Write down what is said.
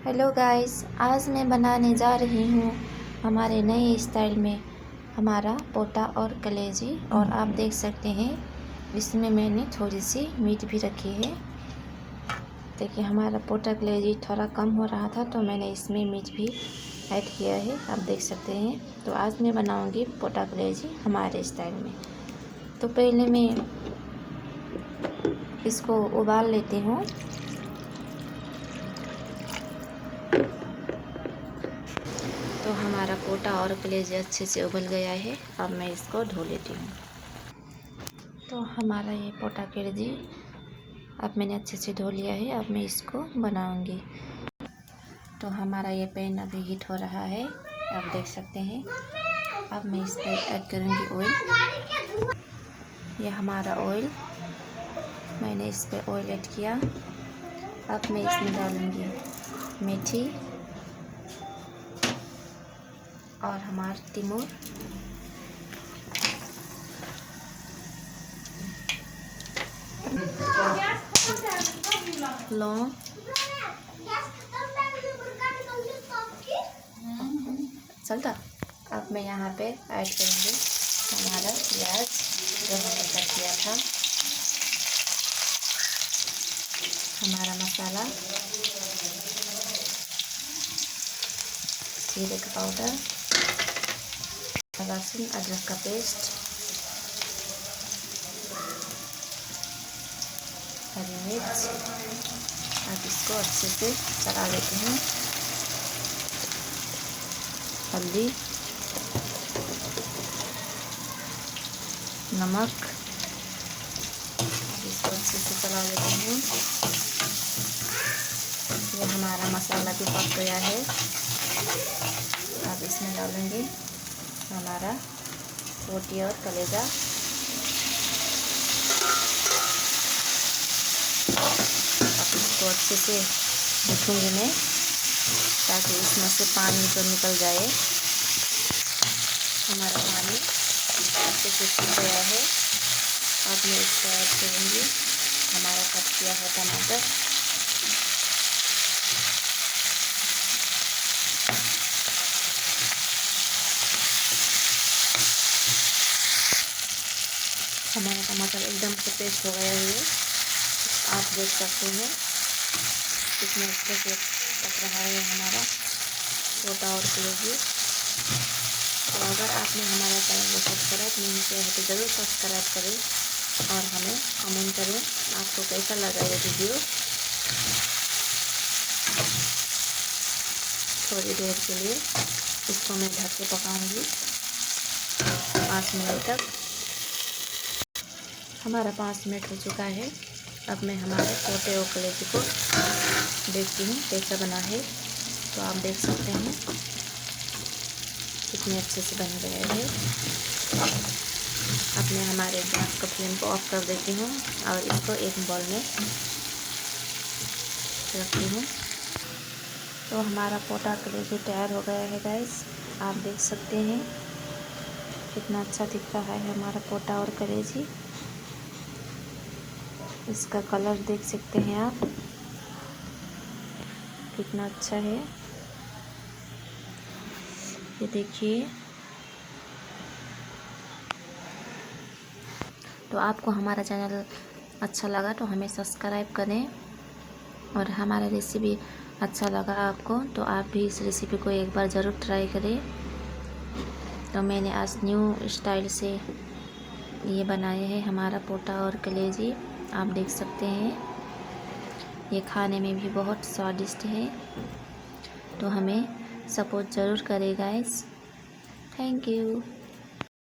Hello guys, आज मैं बनाने जा रही हूँ हमारे नए स्टाइल में हमारा पोटा और कलेजी। और आप देख सकते हैं इसमें मैंने थोड़ी सी मीट भी रखी है। देखिए हमारा पोटा कलेजी थोड़ा कम हो रहा था तो मैंने इसमें मीट भी ऐड किया है, आप देख सकते हैं। तो आज मैं बनाऊँगी पोटा कलेजी हमारे स्टाइल में। तो पहले मैं इसको उबाल लेती हूँ। तो हमारा पोटा और कलेजी अच्छे से उबल गया है, अब मैं इसको धो लेती हूँ। तो हमारा ये पोटा कलेजी अब मैंने अच्छे से धो लिया है, अब मैं इसको बनाऊँगी। तो हमारा ये पैन अभी हीट हो रहा है, आप देख सकते हैं। अब मैं इस पर ऐड करूँगी ऑयल। ये हमारा ऑयल, मैंने इस पर ऑयल ऐड किया। अब मैं इसमें डालूँगी मेथी और हमारा तिमोर, लौंग, चलता। अब मैं यहाँ पे ऐड करूँगी हमारा प्याज जो मैंने कट किया था, हमारा मसाला, जीरे का पाउडर, लहसुन अदरक का पेस्ट, हरी मिर्च। अब इसको अच्छे से चला लेते हैं। हल्दी, नमक, इसको अच्छे से चला लेते हैं। ये हमारा मसाला भी पक गया है। अब इसमें डालेंगे हमारा पोटी और कलेजा। अब इसको अच्छे से भूनूंगी मैं, ताकि इसमें से पानी जो निकल जाए। हमारा पानी अच्छे से सूख गया है। अब मैं इसको ऐड करूँगी हमारा कट किया हुआ टमाटर, हमारा टमाटर एकदम से पेस्ट हो गया है, आप देख सकते हैं कितने अच्छे से पक रहा है हमारा पोटा और कलेजी। तो अगर आपने हमारा चैनल को सब्सक्राइब नहीं किया है तो ज़रूर सब्सक्राइब करें और हमें कमेंट करें आपको कैसा लगा ये वीडियो। थोड़ी देर के लिए इसको मैं ढक के पकाऊंगी 5 मिनट तक। हमारा 5 मिनट हो चुका है। अब मैं हमारे पोटे और कलेजी को देखती हूँ कैसा बना है। तो आप देख सकते हैं कितने अच्छे से बन गए हैं। अब मैं हमारे गैस का फ्लेम को ऑफ कर देती हूँ और इसको एक बाउल में रखती हूँ। तो हमारा पोटा कलेजी तैयार हो गया है गाइस, आप देख सकते हैं कितना अच्छा दिख रहा है हमारा पोटा और कलेजी। इसका कलर देख सकते हैं आप कितना अच्छा है, ये देखिए। तो आपको हमारा चैनल अच्छा लगा तो हमें सब्सक्राइब करें, और हमारा रेसिपी अच्छा लगा आपको तो आप भी इस रेसिपी को एक बार ज़रूर ट्राई करें। तो मैंने आज न्यू स्टाइल से ये बनाए हैं हमारा पोटा और कलेजी, आप देख सकते हैं। ये खाने में भी बहुत स्वादिष्ट है। तो हमें सपोर्ट ज़रूर करें गाइस। Thank you.